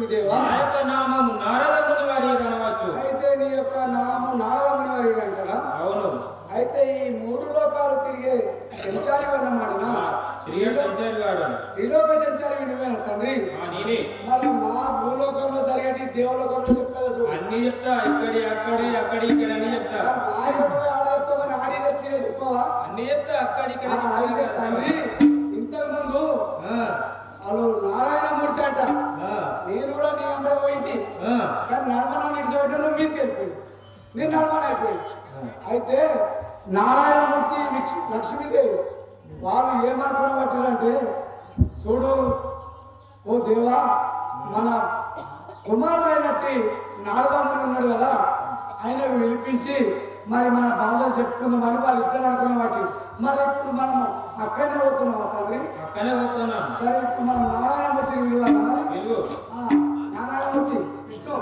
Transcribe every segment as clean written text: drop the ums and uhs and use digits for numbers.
దేవా. నా యొక్క నామము నారదముని వారి అనవచ్చు. అయితే నీ యొక్క నామము నారదముని వారి అంటారా? అవును. అయితే ఈ మూడు లోకాలు తిరిగే సంచారి అన్నమాటనా? తిరిగే సంచారి వాడు. త్రిలోక సంచారి నువ్వేనా తండ్రి? నేనే. మరి మా భూలోకంలో జరిగేటి దేవలోకంలో చెప్తా అన్ని చెప్తా. ఇక్కడి అక్కడి అక్కడి ఇక్కడ అని చెప్తా. ఆడి తెచ్చి చెప్పవా? అన్ని చెప్తా. అక్కడి ఇక్కడ తండ్రి ఇంతకు ముందు వాళ్ళు నారాయణమూర్తి అంట. నేను కూడా నీ అందరూ పోయింది కానీ నడమన నిడిచిపెట్టిన నువ్వు మీదకి వెళ్ళిపోయింది. నేను నడమన అయిపోయింది. అయితే నారాయణమూర్తి లక్ష్మీదేవి వాళ్ళు ఏమనుకున్న పట్టిరంటే చూడు ఓ దేవా మన కుమారుడైనట్టి నారదమ్ముడు ఉన్నాడు కదా ఆయన పిలిపించి మరి మన బాధలు చెప్పుకుందామని వాళ్ళు ఇద్దరు అనుకున్న వాటి మరి ఇప్పుడు మనం అక్కడనే పోతున్నాం తండ్రి. అక్కడే పోతున్నాం. సరే ఇప్పుడు మనం నారాయణమూర్తి విలువ నారాయణమూర్తి విష్ణు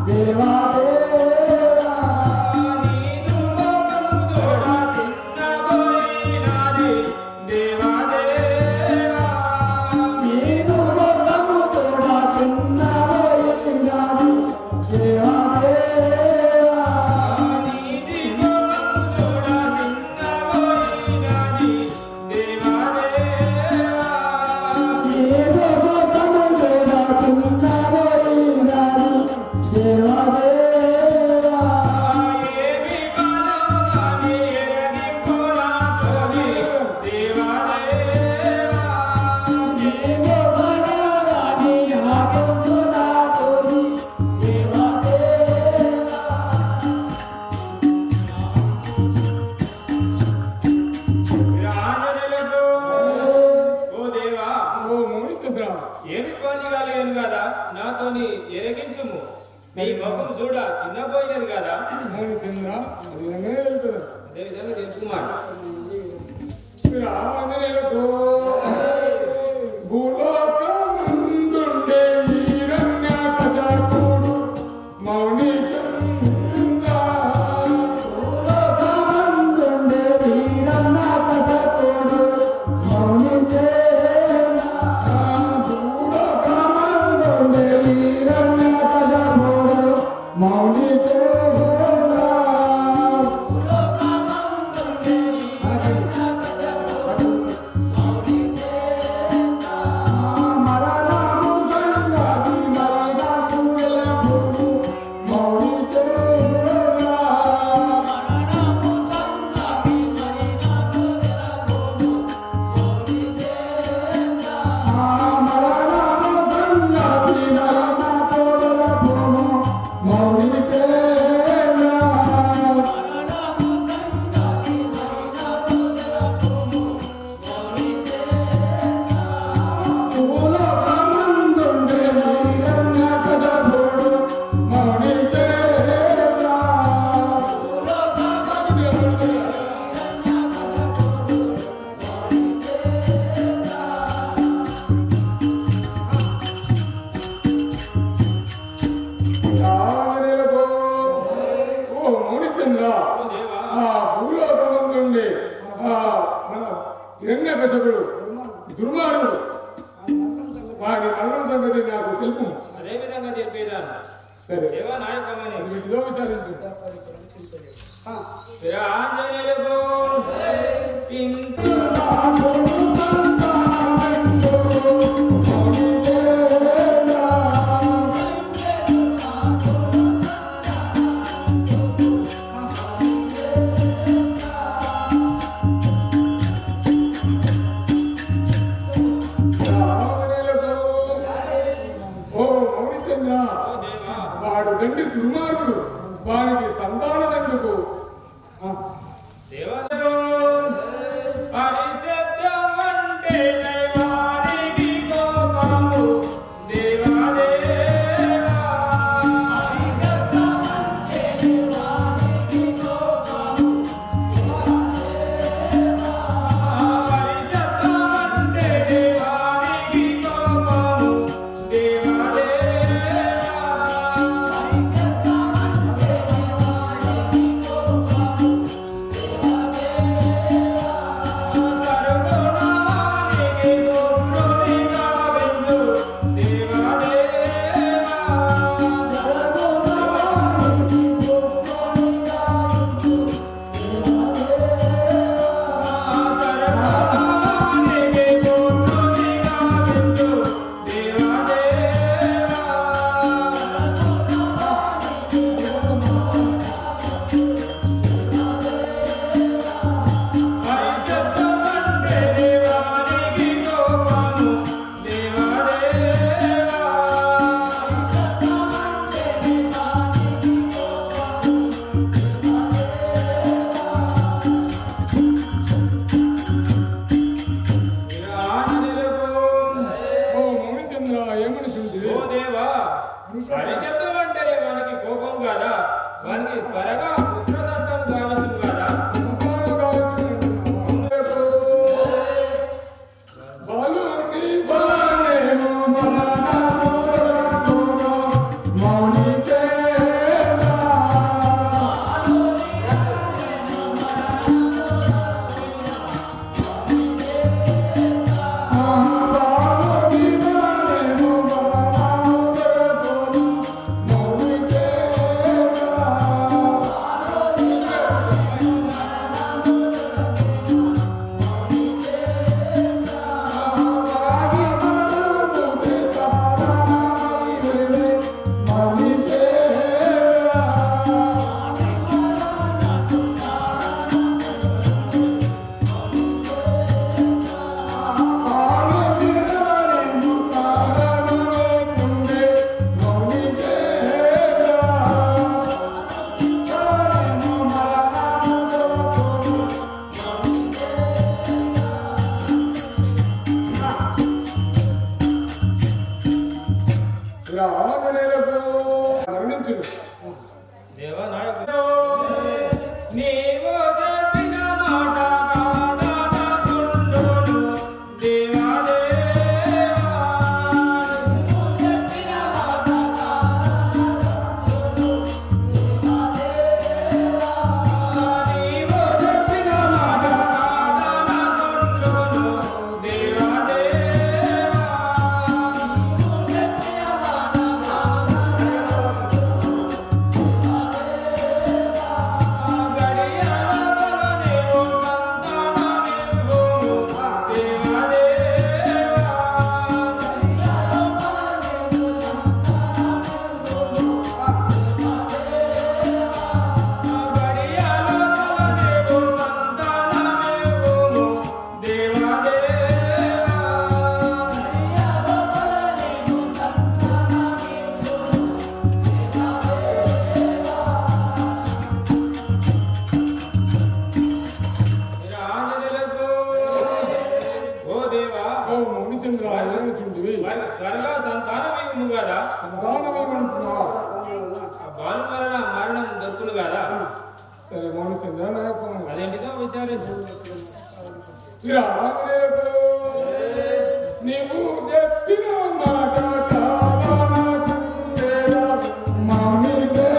దేవా నాతోని ఎరగించుము నీ ముఖం చూడ చిన్నపోయినది కదా మౌని చంద్ర అది విధంగానే వెళ్తున్నారు. అదే విధంగా తెలుపుమాట రామనేలతో భూలోకమందుండే వీరన్యాకజాతుడు మౌని చంద్ర. భూలోకమందుండే వీరన్నాకజాతుడు మౌని సేన. భూలోకమందుండే వీరన్నాకజాతుడు మౌని సేన. హిరణ్యకశపుడు దుర్మార్గుడు వాడి మరణం సంగతి నాకు తెలుపు. అదే విధంగా తెలిపేదాను సరే దేవా నాయకమని వీటిలో విచారించు. ఆంజనేయులకు చింత వాడు దండి దుర్మార్గుడు, వానికి సంతానం ఎందుకు? పరిశబ్దం అంటేనే వానికి కోపం కాదా, వానికి త్వరగా పుత్ర సంతానం కావచ్చు కదా. ఆంజనేయులకు మరణించును. దేవనాయకుడు నీవు చెప్పిన మాట కాదనకుండును దేవాదేవా. నీవు చెప్పిన మాట కాదనకుండును దేవాదేవా. ఓ మునిచంద్ర ఏమనుచుంటివి? స్వర్గ సంతానమేము కదా సంతానమేమంటున్నావా? బాలు వలన మరణం దొరుకును కదా. సరే మౌనిచంద్ర నాకు అదేంటిదో విచారించు. ఆంజనేయులకు నీవు చెప్పిన మాట కాదనకుండేలా మౌనికేలా.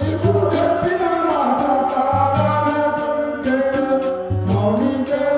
నీవు చెప్పిన మాట కాదనకుండేలా మౌనికేలా.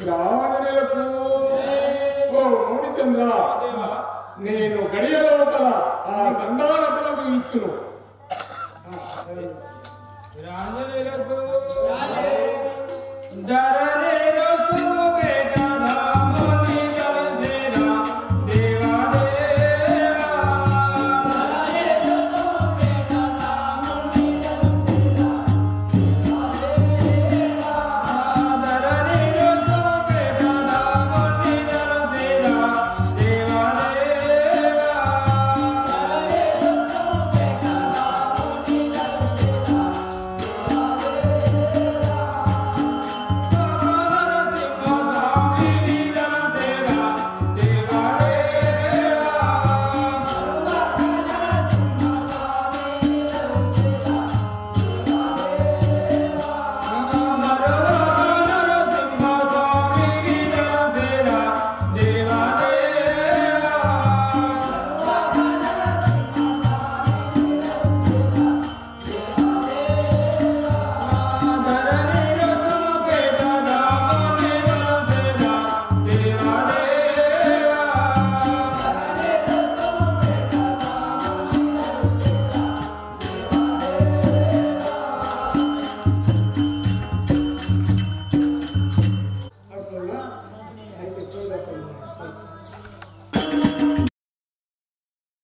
రావణులకు ఓ మౌనిచంద్ర నేను గడియ లోపల ఆ సంధానములకు ఇచ్చును. రాంజనేయులకు ధరణిలోకు వేదనామని తలసేనా దేవాదేవా. ధరణిలోకు వేదనామని తలసేనా దేవాదేవా. అట్లా అయితే చూడలేదు.